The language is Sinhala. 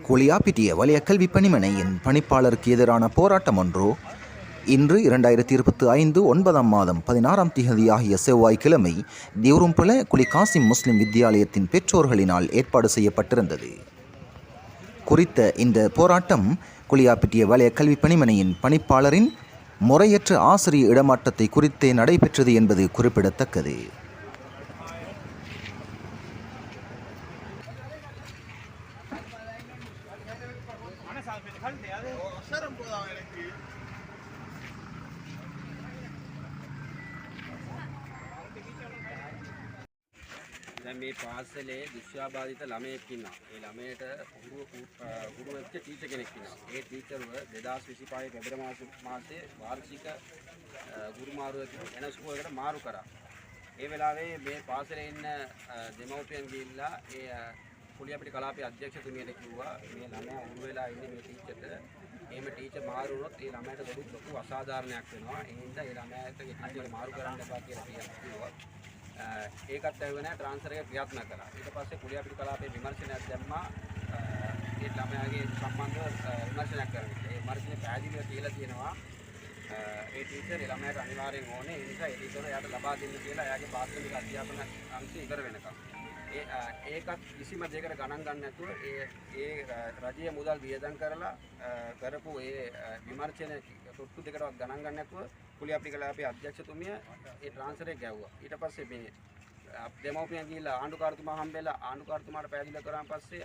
குளியாப்பிட்டிய வலய கல்வி பணிமனையின் பணிப்பாளருக்கு எதிரான போராட்டம் ஒன்று இன்று 2025 9ஆம் மாதம் 16ஆம் தேதி ஆகிய செவ்வாய்க்கிழமை தியூரும்புல குலி காசிம் முஸ்லிம் வித்தியாலயத்தின் பெற்றோர்களினால் ஏற்பாடு செய்யப்பட்டிருந்தது. குறித்த இந்த போராட்டம் குளியாப்பிட்டிய வலய கல்வி பணிமனையின் பணிப்பாளரின் முறையற்ற ஆசிரிய இடமாற்றத்தை குறித்தே நடைபெற்றது என்பது குறிப்பிடத்தக்கது. දැන් මේ පාසලේ විශ්වාබාධිත ළමයෙක් ඉන්නවා. ඒ ළමයට ගුරු වෙච්ච ටීචර් කෙනෙක් ඉන්නවා. ඒ ටීචර්ව 2025 පෙබරවාරි මාසයේ වාර්ෂික ගුරු මාරුවකින් වෙන ස්කූලයකට මාරු කරා. ඒ වෙලාවේ මේ පාසලේ ඉන්න දෙමව්පියන් ගිහිල්ලා ඒ කුලියපිට කලාපයේ අධ්‍යක්ෂතුමියට කිව්වා මේ ළමයා උරු වෙලා ඉන්නේ මේ ටීචර්ට. එහෙම ටීචර් මාරු වුණොත් ඒ ළමයට ලොකු අසාධාරණයක් වෙනවා. ඒ හින්දා ඒ ළමයාට ටීචර් මාරු කරන්න එපා කියලා කිව්වා. ඒකත් ඇහුවේ නැහැ ට්‍රාන්ස්ෆර් එක ක්‍රියාත්මක කළා. ඊට පස්සේ කුලියාපිට කලාපයේ විමර්ශනයක් දැම්මා. ඒ ළමයාගේ සම්බන්ධව විමර්ශනයක් කරනවා. ඒ විමර්ශනේ පැහැදිලිව කියලා තියෙනවා ඒ ටීචර් ඒ ළමයාට අනිවාර්යෙන් ඕනේ. ඒ නිසා ඒ ටීචර් එයාට ලබා දෙන්න කියලා එයාගේ ප්‍රාථමික අධ්‍යාපන අංශය ඉවර වෙනකම්. ඒකත් කිසිම දෙයකට ගණන් ගන්න නැතුව ඒ රජයේ මුදල් වියදම් කරලා කරපු ඒ විමර්ශන තොට්ටු දෙකටවත් ගණන් ගන්න නැතුව කුලියාපිට කලාපයේ අධ්‍යක්ෂතුමිය ඒ ට්‍රාන්ස්ෆර් එක ගැව්වා. ඊට පස්සේ මේ දෙමව්පියන් ගිහිල්ලා ආණ්ඩුකාරතුමා හම්බෙලා ආණ්ඩුකාරතුමාට පැහැදිලි කරාන් පස්සේ